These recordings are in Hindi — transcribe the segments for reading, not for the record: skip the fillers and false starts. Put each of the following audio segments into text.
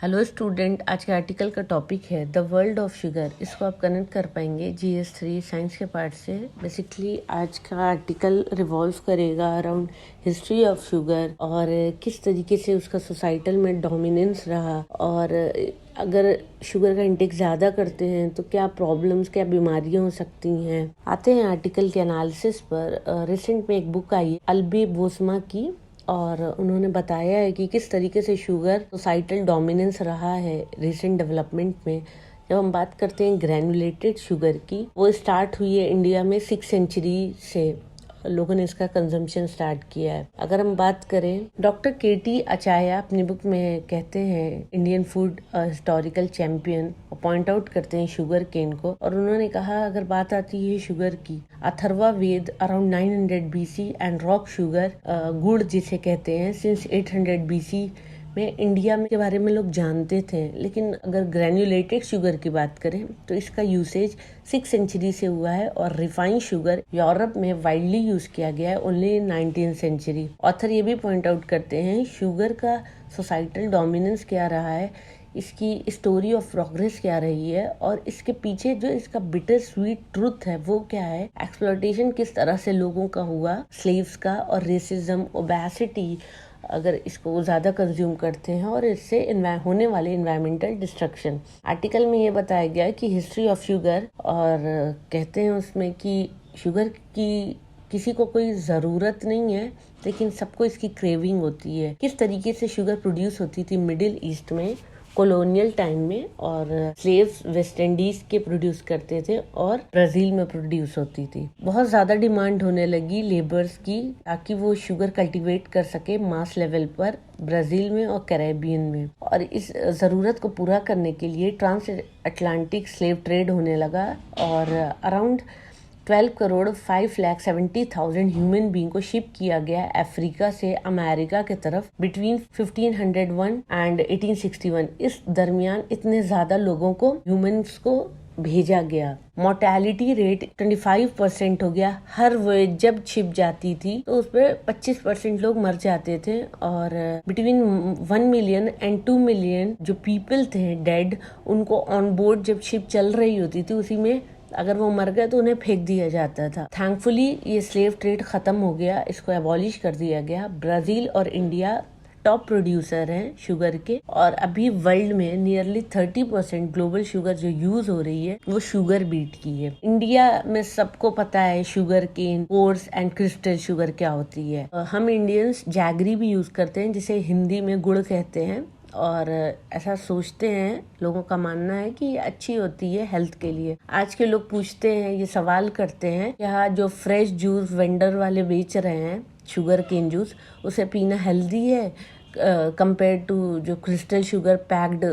हेलो स्टूडेंट, आज के आर्टिकल का टॉपिक है द वर्ल्ड ऑफ शुगर। इसको आप कनेक्ट कर पाएंगे GS3 साइंस के पार्ट से। बेसिकली आज का आर्टिकल रिवॉल्व करेगा अराउंड हिस्ट्री ऑफ शुगर और किस तरीके से उसका सोसाइटल में डोमिनेंस रहा, और अगर शुगर का इंटेक ज़्यादा करते हैं तो क्या प्रॉब्लम्स, क्या बीमारियां हो सकती हैं। आते हैं आर्टिकल के एनालिसिस पर। रिसेंट में एक बुक आई अल्बी बोस्मा की, और उन्होंने बताया है कि किस तरीके से शुगर सोसाइटल डोमिनेंस रहा है रिसेंट डेवलपमेंट में। जब हम बात करते हैं ग्रैनुलेटेड शुगर की, वो स्टार्ट हुई है इंडिया में 6th सेंचुरी से लोगों ने इसका कंजम्पशन स्टार्ट किया है। अगर हम बात करें, डॉक्टर KT अचाया अपनी बुक में कहते हैं Indian food historical champion, point out करते हैं शुगर केन को, और उन्होंने कहा अगर बात आती है शुगर की, Atharva Veda around 900 BC and rock sugar, गुड़ जिसे कहते हैं, सिंस 800 BC में इंडिया में के बारे में लोग जानते थे। लेकिन अगर ग्रैन्युलेटेड शुगर की बात करें तो इसका यूसेज 6th सेंचुरी से हुआ है, और रिफाइंड शुगर यूरोप में वाइडली यूज किया गया है only in 19th century. Author ये भी पॉइंट आउट करते हैं शुगर का सोसाइटल डोमिनेंस क्या रहा है, इसकी स्टोरी ऑफ प्रोग्रेस क्या रही है, और इसके पीछे जो इसका बिटर स्वीट ट्रूथ है वो क्या है। एक्सप्लॉयटेशन किस तरह से लोगों का हुआ, स्लेव्स का, और रेसिज्म, ओबेसिटी अगर इसको ज़्यादा कंज्यूम करते हैं, और इससे होने वाले इन्वायरमेंटल डिस्ट्रक्शन। आर्टिकल में ये बताया गया है कि हिस्ट्री ऑफ शुगर, और कहते हैं उसमें कि शुगर की किसी को कोई ज़रूरत नहीं है, लेकिन सबको इसकी क्रेविंग होती है। किस तरीके से शुगर प्रोड्यूस होती थी मिडिल ईस्ट में कॉलोनियल टाइम में, और स्लेव्स वेस्ट इंडीज के प्रोड्यूस करते थे और ब्राजील में प्रोड्यूस होती थी। बहुत ज्यादा डिमांड होने लगी लेबर्स की, ताकि वो शुगर कल्टीवेट कर सके मास लेवल पर ब्राजील में और कैरेबियन में। और इस जरूरत को पूरा करने के लिए ट्रांस अटलांटिक स्लेव ट्रेड होने लगा, और अराउंड 12 करोड़ 5,70,000 ह्यूमन बींग को शिप किया गया अफ्रीका से अमेरिका के तरफ बिटवीन 1501 एंड 1861। इस दरमियान इतने ज्यादा लोगों को, ह्यूमंस को भेजा गया। मोर्टेलिटी रेट 25% हो गया। हर वॉयज जब शिप जाती थी तो उस पर 25% लोग मर जाते थे, और बिटवीन 1 मिलियन एंड 2 मिलियन जो पीपल थे डेड, उनको ऑन बोर्ड जब शिप चल रही होती थी उसी में अगर वो मर गए तो उन्हें फेंक दिया जाता था। थैंकफुली ये स्लेव ट्रेड खत्म हो गया, इसको एबॉलिश कर दिया गया। ब्राजील और इंडिया टॉप प्रोड्यूसर हैं शुगर के, और अभी वर्ल्ड में नियरली 30% ग्लोबल शुगर जो यूज हो रही है वो शुगर बीट की है। इंडिया में सबको पता है sugar cane, coarse and crystal sugar क्या होती है। हम इंडियंस जैगरी भी यूज करते हैं, जिसे हिंदी में गुड़ कहते हैं, और ऐसा सोचते हैं, लोगों का मानना है कि ये अच्छी होती है हेल्थ के लिए। आज के लोग पूछते हैं, ये सवाल करते हैं, क्या जो फ्रेश जूस वेंडर वाले बेच रहे हैं शुगर केन जूस, उसे पीना हेल्दी है कंपेयर टू जो क्रिस्टल शुगर पैक्ड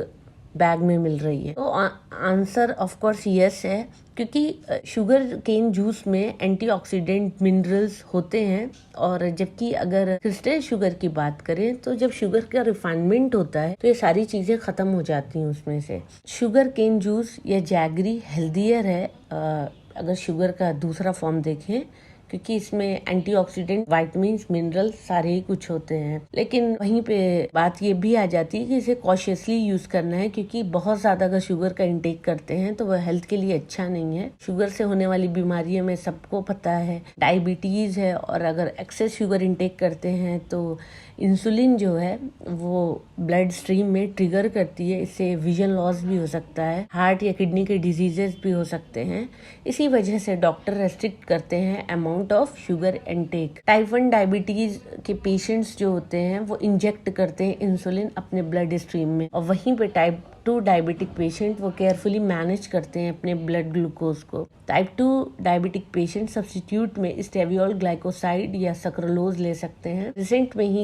बैग में मिल रही है। तो आंसर ऑफ कोर्स यस है, क्योंकि शुगर केन जूस में एंटीऑक्सीडेंट मिनरल्स होते हैं, और जबकि अगर क्रिस्टल शुगर की बात करें तो जब शुगर का रिफाइनमेंट होता है तो ये सारी चीजें खत्म हो जाती हैं उसमें से। शुगर केन जूस या जैगरी हेल्दियर है अगर शुगर का दूसरा फॉर्म देखें, क्योंकि इसमें एंटीऑक्सीडेंट, विटामिन्स, मिनरल्स सारे ही कुछ होते हैं। लेकिन वहीं पे बात ये भी आ जाती है कि इसे कॉशियसली यूज करना है, क्योंकि बहुत ज्यादा अगर शुगर का इंटेक करते हैं तो वह हेल्थ के लिए अच्छा नहीं है। शुगर से होने वाली बीमारियों में सबको पता है डायबिटीज है, और अगर एक्सेस शुगर इंटेक करते हैं तो इंसुलिन जो है वो ब्लड स्ट्रीम में ट्रिगर करती है, इससे विजन लॉस भी हो सकता है, हार्ट या किडनी के डिजीजेस भी हो सकते हैं। इसी वजह से डॉक्टर रेस्ट्रिक्ट करते हैं amount of sugar intake. Type 1 diabetes के पेशेंट्स जो होते हैं वो इंजेक्ट करते हैं इंसुलिन अपने ब्लड स्ट्रीम में, और वहीं पे टाइप 2 डायबिटिक पेशेंट वो केयरफुली मैनेज करते हैं अपने ब्लड ग्लूकोज को। टाइप 2 डायबिटिक पेशेंट सब्स्टिट्यूट में स्टेवियोल ग्लाइकोसाइड या सक्रोलोज ले सकते हैं। रिसेंट में ही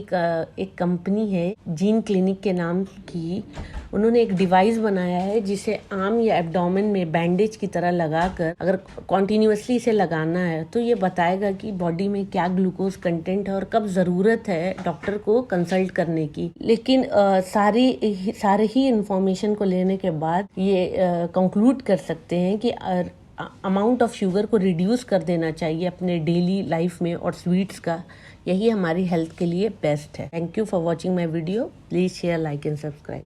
एक कंपनी है जीन क्लिनिक के नाम की, उन्होंने एक डिवाइस बनाया है जिसे आर्म या एब्डोमेन में बैंडेज की तरह लगाकर अगर कॉन्टिन्यूसली इसे लगाना है तो ये बताएगा कि बॉडी में क्या ग्लूकोज कंटेंट है और कब जरूरत है डॉक्टर को कंसल्ट करने की। लेकिन सारे ही इंफॉर्मेशन को लेने के बाद ये कंक्लूड कर सकते हैं कि अमाउंट ऑफ शुगर को रिड्यूस कर देना चाहिए अपने डेली लाइफ में, और स्वीट्स का, यही हमारी हेल्थ के लिए बेस्ट है। Thank you for watching my video. Please share, like and subscribe.